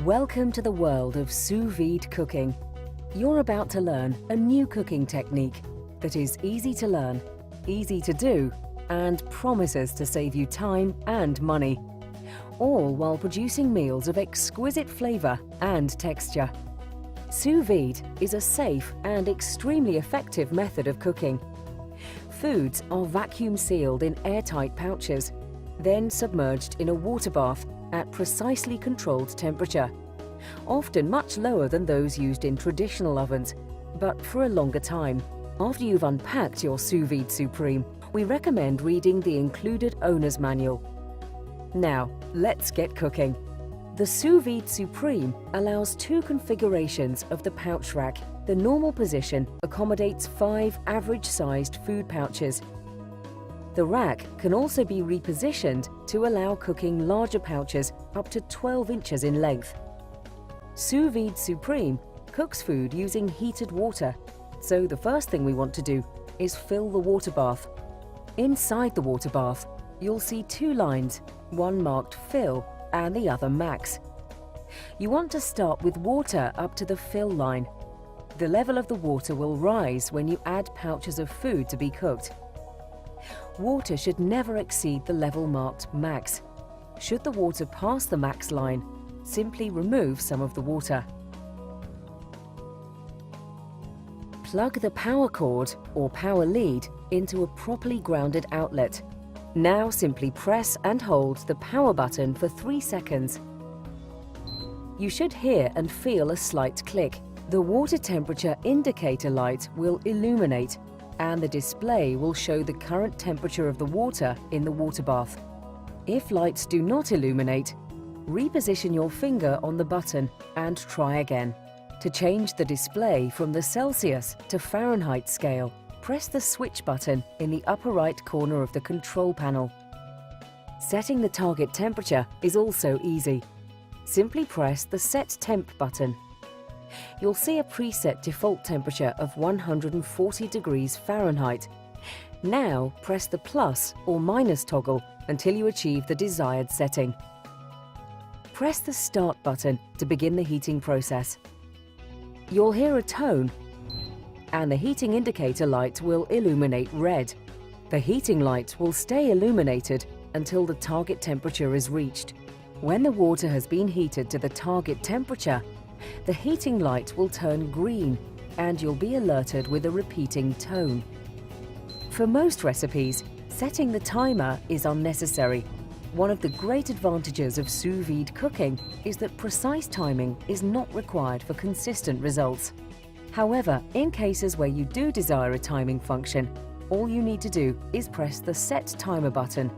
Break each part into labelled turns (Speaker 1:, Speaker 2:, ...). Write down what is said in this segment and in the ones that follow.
Speaker 1: Welcome to the world of sous vide cooking. You're about to learn a new cooking technique that is easy to learn, easy to do, and promises to save you time and money, all while producing meals of exquisite flavor and texture. Sous vide is a safe and extremely effective method of cooking. Foods are vacuum sealed in airtight pouches, then submerged in a water bath at precisely controlled temperature, often much lower than those used in traditional ovens, but for a longer time. After you've unpacked your Sous Vide Supreme, we recommend reading the included owner's manual. Now, let's get cooking. The Sous Vide Supreme allows two configurations of the pouch rack. The normal position accommodates 5 average-sized food pouches. The rack can also be repositioned to allow cooking larger pouches up to 12 inches in length. Sous Vide Supreme cooks food using heated water, so the first thing we want to do is fill the water bath. Inside the water bath, you'll see 2 lines, one marked fill and the other max. You want to start with water up to the fill line. The level of the water will rise when you add pouches of food to be cooked. Water should never exceed the level marked max. Should the water pass the max line, simply remove some of the water. Plug the power cord or power lead into a properly grounded outlet. Now simply press and hold the power button for 3 seconds. You should hear and feel a slight click. The water temperature indicator light will illuminate, and the display will show the current temperature of the water in the water bath. If lights do not illuminate, reposition your finger on the button and try again. To change the display from the Celsius to Fahrenheit scale, press the switch button in the upper right corner of the control panel. Setting the target temperature is also easy. Simply press the Set Temp button. You'll see a preset default temperature of 140 degrees Fahrenheit. Now press the plus or minus toggle until you achieve the desired setting. Press the Start button to begin the heating process. You'll hear a tone, and the heating indicator light will illuminate red. The heating light will stay illuminated until the target temperature is reached. When the water has been heated to the target temperature, the heating light will turn green and you'll be alerted with a repeating tone. For most recipes, setting the timer is unnecessary. One of the great advantages of sous vide cooking is that precise timing is not required for consistent results. However, in cases where you do desire a timing function, all you need to do is press the Set Timer button.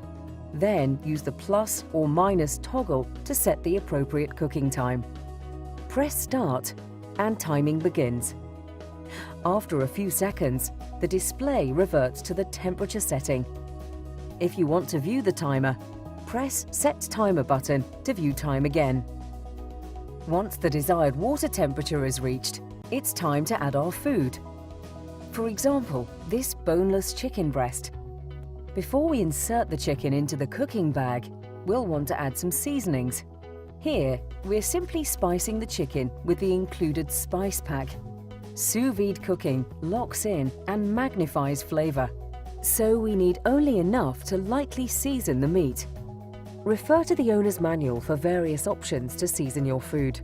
Speaker 1: Then use the plus or minus toggle to set the appropriate cooking time. Press Start and timing begins. After a few seconds, the display reverts to the temperature setting. If you want to view the timer, press Set Timer button to view time again. Once the desired water temperature is reached, it's time to add our food. For example, this boneless chicken breast. Before we insert the chicken into the cooking bag, we'll want to add some seasonings. Here, we're simply spicing the chicken with the included spice pack. Sous vide cooking locks in and magnifies flavor, so we need only enough to lightly season the meat. Refer to the owner's manual for various options to season your food.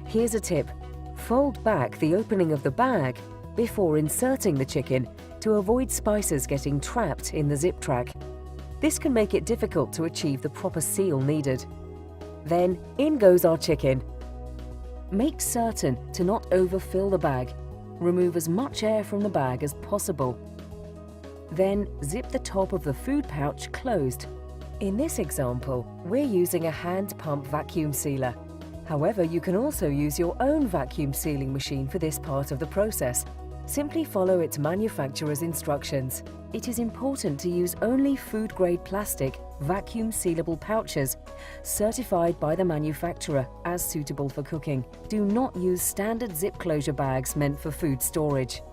Speaker 1: Here's a tip: fold back the opening of the bag before inserting the chicken to avoid spices getting trapped in the zip track. This can make it difficult to achieve the proper seal needed. Then in goes our chicken. Make certain to not overfill the bag. Remove as much air from the bag as possible. Then zip the top of the food pouch closed. In this example, we're using a hand pump vacuum sealer. However, you can also use your own vacuum sealing machine for this part of the process. Simply follow its manufacturer's instructions. It is important to use only food-grade plastic, vacuum sealable pouches, certified by the manufacturer as suitable for cooking. Do not use standard zip closure bags meant for food storage.